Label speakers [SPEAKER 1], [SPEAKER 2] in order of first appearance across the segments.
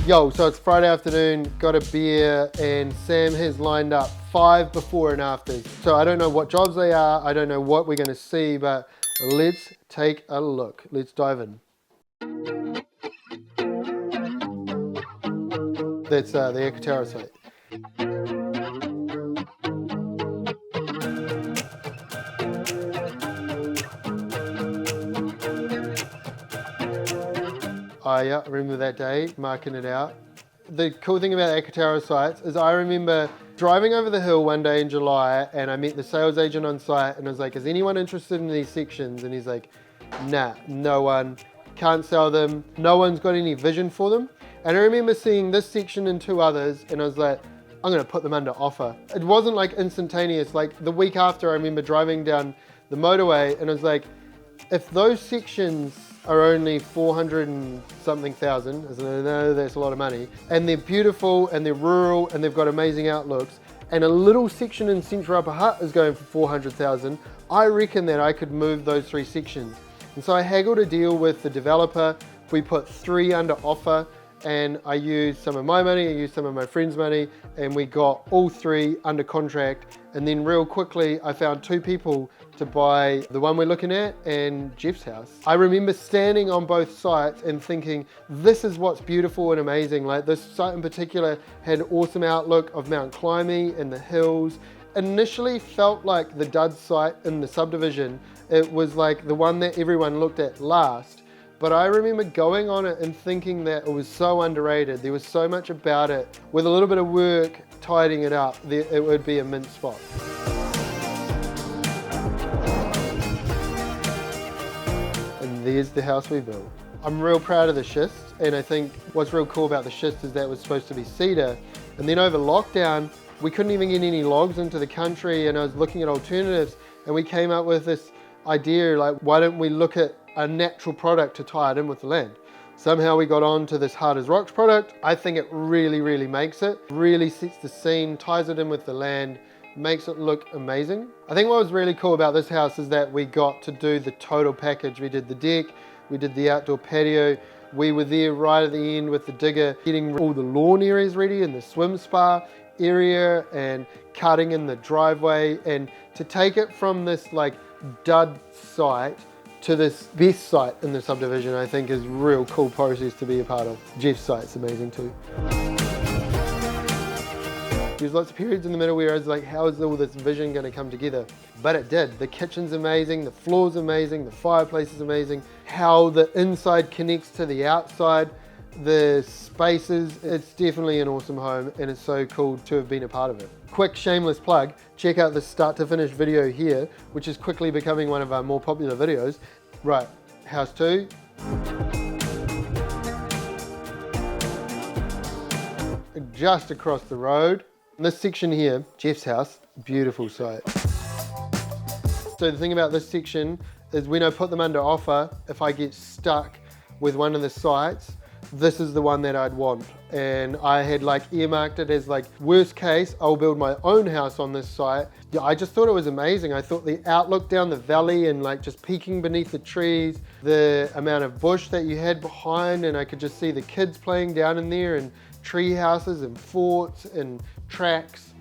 [SPEAKER 1] Yo, so it's Friday afternoon, got a beer, and Sam has lined up 5 before and afters. So I don't know what jobs they are, I don't know what we're gonna see, but let's take a look. Let's dive in. That's the Terra site. Yeah, I remember that day, marking it out. The cool thing about Terra sites is I remember driving over the hill one day in July and I met the sales agent on site and I was like, is anyone interested in these sections? And he's like, nah, no one, can't sell them, no one's got any vision for them. And I remember seeing this section and 2 others and I was like, I'm gonna put them under offer. It wasn't like instantaneous, like the week after I remember driving down the motorway and I was like, if those sections are only 400 and something thousand, as I know that's a lot of money, and they're beautiful and they're rural and they've got amazing outlooks, and a little section in Central Upper Hutt is going for 400,000, I reckon that I could move those 3 sections. And so I haggled a deal with the developer, we put 3 under offer, and I used some of my money, I used some of my friends' money, and we got all 3 under contract. And then real quickly, I found 2 people to buy the one we're looking at and Jeff's house. I remember standing on both sites and thinking, this is what's beautiful and amazing. Like this site in particular had an awesome outlook of Mount Climby and the hills. Initially felt like the dud site in the subdivision. It was like the one that everyone looked at last. But I remember going on it and thinking that it was so underrated. There was so much about it. With a little bit of work, tidying it up, it would be a mint spot. And there's the house we built. I'm real proud of the schist, and I think what's real cool about the schist is that it was supposed to be cedar. And then over lockdown, we couldn't even get any logs into the country, and I was looking at alternatives, and we came up with this idea, like, why don't we look at a natural product to tie it in with the land? Somehow we got on to this hard as rocks product. I think it really makes it, really sets the scene, ties it in with the land, makes it look amazing. I think what was really cool about this house is that we got to do the total package. We did the deck, we did the outdoor patio, we were there right at the end with the digger, getting all the lawn areas ready and the swim spa area and cutting in the driveway, and to take it from this like dud site to this best site in the subdivision, I think is a real cool process to be a part of. Jeff's site's amazing too. There's lots of periods in the middle where I was like, how is all this vision gonna come together? But it did. The kitchen's amazing, the floor's amazing, the fireplace is amazing, how the inside connects to the outside, the spaces, it's definitely an awesome home and it's so cool to have been a part of it. Quick shameless plug, check out the start to finish video here, which is quickly becoming one of our more popular videos. Right, house 2. Just across the road. This section here, Jeff's house, beautiful site. So the thing about this section is when I put them under offer, if I get stuck with one of the sites, this is the one that I'd want. And I had like earmarked it as like, worst case, I'll build my own house on this site. Yeah, I just thought it was amazing. I thought the outlook down the valley and like just peeking beneath the trees, the amount of bush that you had behind, and I could just see the kids playing down in there, and tree houses and forts and tracks.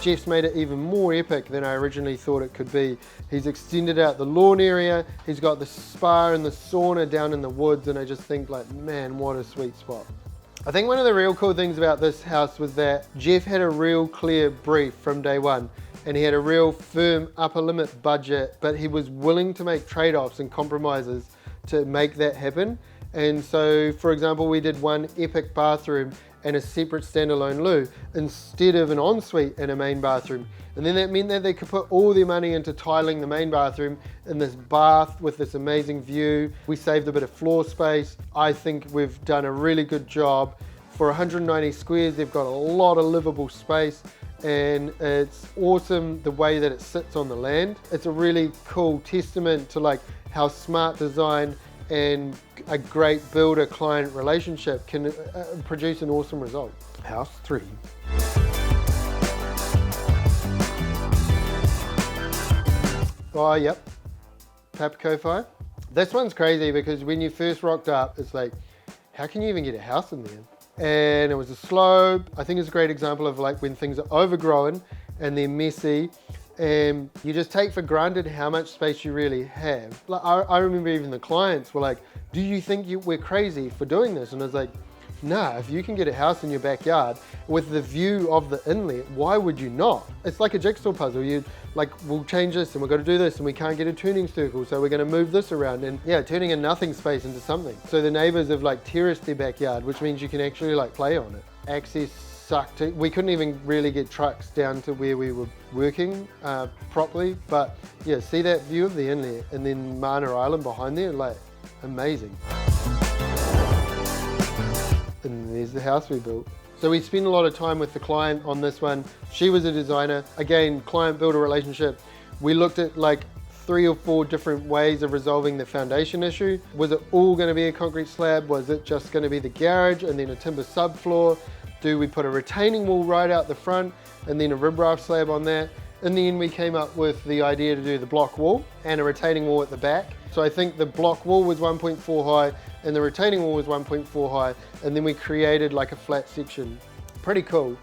[SPEAKER 1] Jeff's made it even more epic than I originally thought it could be. He's extended out the lawn area, he's got the spa and the sauna down in the woods, and I just think like, man, what a sweet spot. I think one of the real cool things about this house was that Jeff had a real clear brief from day one, and he had a real firm upper limit budget, but he was willing to make trade-offs and compromises to make that happen. And so, for example, we did one epic bathroom and a separate standalone loo instead of an ensuite and a main bathroom. And then that meant that they could put all their money into tiling the main bathroom in this bath with this amazing view. We saved a bit of floor space. I think we've done a really good job. For 190 squares, they've got a lot of livable space, and it's awesome the way that it sits on the land. It's a really cool testament to like how smart design and a great builder-client relationship can produce an awesome result. House 3. Oh, yep. Papacofi. This one's crazy because when you first rocked up, it's like, how can you even get a house in there? And it was a slope. I think it's a great example of like when things are overgrown and they're messy and you just take for granted how much space you really have. Like I remember even the clients were like, do you think we're crazy for doing this? And I was like, nah, if you can get a house in your backyard with the view of the inlet, why would you not? It's like a jigsaw puzzle. You like, we'll change this and we've got to do this and we can't get a turning circle, so we're going to move this around, and yeah, turning a nothing space into something. So the neighbors have like terraced their backyard, which means you can actually like play on it. Access sucked. We couldn't even really get trucks down to where we were working properly, but yeah, see that view of the inlet and then Mana Island behind there, like amazing. And there's the house we built. So we spent a lot of time with the client on this one. She was a designer. Again, client-builder relationship. We looked at like 3 or 4 different ways of resolving the foundation issue. Was it all going to be a concrete slab? Was it just going to be the garage and then a timber subfloor? Do we put a retaining wall right out the front and then a riprap slab on that? In the end, we came up with the idea to do the block wall and a retaining wall at the back. So I think the block wall was 1.4 high and the retaining wall was 1.4 high, and then we created like a flat section. Pretty cool,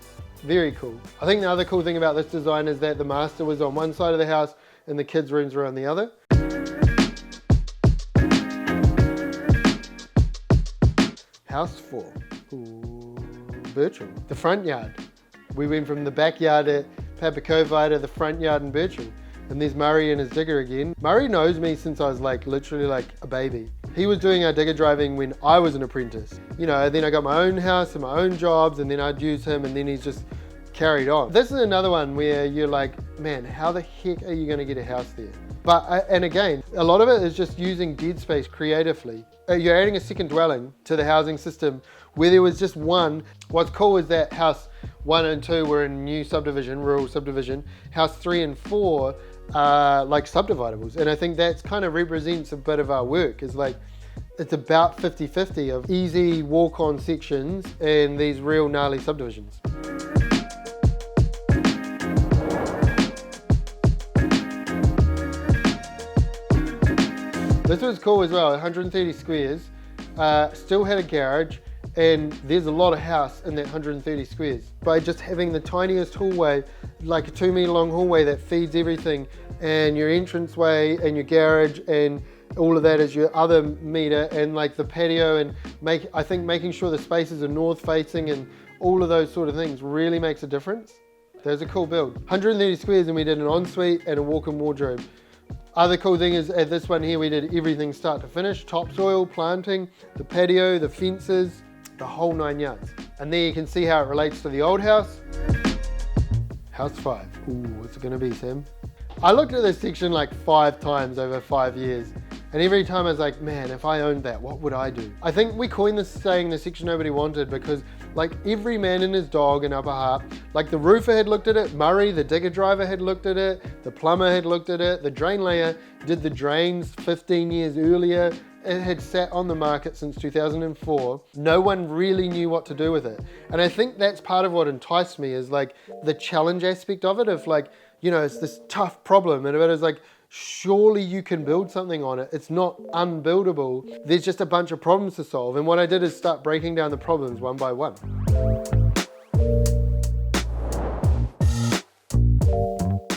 [SPEAKER 1] very cool. I think the other cool thing about this design is that the master was on one side of the house and the kids' rooms were on the other. House 4, ooh, Birchall. The front yard. We went from the backyard at Papacofi to the front yard in Birchall. And there's Murray and his digger again. Murray knows me since I was like literally like a baby. He was doing our digger driving when I was an apprentice. You know, then I got my own house and my own jobs, and then I'd use him, and then he's just carried on. This is another one where you're like, man, how the heck are you gonna get a house there? But, and again, a lot of it is just using dead space creatively. You're adding a second dwelling to the housing system where there was just one. What's cool is that house 1 and 2 were in new subdivision, rural subdivision. House 3 and 4 are like subdividables. And I think that's kind of represents a bit of our work. Is like, it's about 50-50 of easy walk-on sections and these real gnarly subdivisions. This was cool as well, 130 squares, still had a garage, and there's a lot of house in that 130 squares. By just having the tiniest hallway, like a 2 meter long hallway that feeds everything, and your entranceway and your garage and all of that is your other meter, and like the patio, and I think making sure the spaces are north facing and all of those sort of things really makes a difference. There's a cool build. 130 squares, and we did an ensuite and a walk-in wardrobe. Other cool thing is at this one here, we did everything start to finish, topsoil, planting, the patio, the fences, the whole 9 yards. And there you can see how it relates to the old house. House 5. Ooh, what's it gonna be, Sam? I looked at this section like 5 times over 5 years. And every time I was like, man, if I owned that, what would I do? I think we coined this saying, the section nobody wanted, because like every man and his dog in Upper Harp, like the roofer had looked at it, Murray, the digger driver had looked at it, the plumber had looked at it, the drain layer did the drains 15 years earlier. It had sat on the market since 2004. No one really knew what to do with it. And I think that's part of what enticed me, is like the challenge aspect of it, of like, you know, it's this tough problem, and it is like, surely you can build something on it. It's not unbuildable. There's just a bunch of problems to solve. And what I did is start breaking down the problems one by one.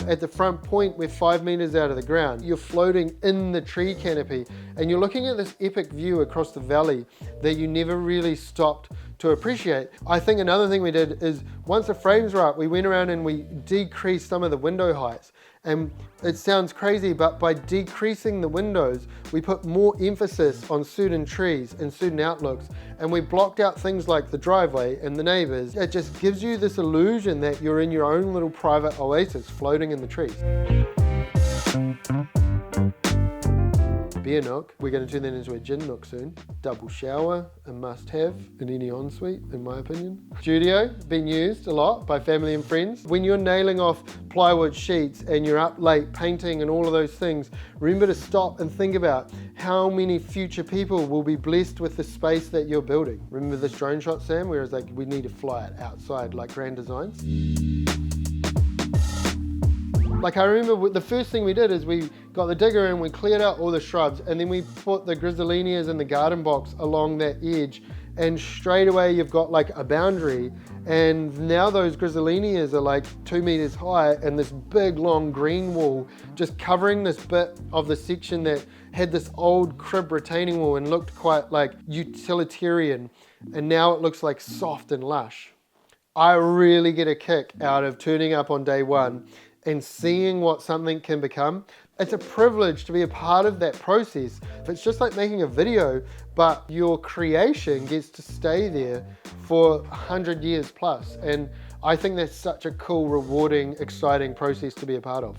[SPEAKER 1] At the front point, we're 5 meters out of the ground. You're floating in the tree canopy, and you're looking at this epic view across the valley that you never really stopped to appreciate. I think another thing we did is, once the frames were up, we went around and we decreased some of the window heights. And it sounds crazy, but by decreasing the windows, we put more emphasis on certain trees and certain outlooks, and we blocked out things like the driveway and the neighbors. It just gives you this illusion that you're in your own little private oasis floating in the trees. Beer nook. We're going to turn that into a gin nook soon. Double shower, a must-have in any ensuite, in my opinion. Studio, been used a lot by family and friends. When you're nailing off plywood sheets and you're up late painting and all of those things, remember to stop and think about how many future people will be blessed with the space that you're building. Remember this drone shot, Sam, where it's like, we need to fly it outside like Grand Designs? Like I remember the first thing we did is we got the digger and we cleared out all the shrubs, and then we put the gristillinias in the garden box along that edge, and straight away you've got like a boundary. And now those gristillinias are like 2 meters high, and this big long green wall just covering this bit of the section that had this old crib retaining wall and looked quite like utilitarian, and now it looks like soft and lush. I really get a kick out of turning up on day one and seeing what something can become. It's a privilege to be a part of that process. It's just like making a video, but your creation gets to stay there for 100 years plus. And I think that's such a cool, rewarding, exciting process to be a part of.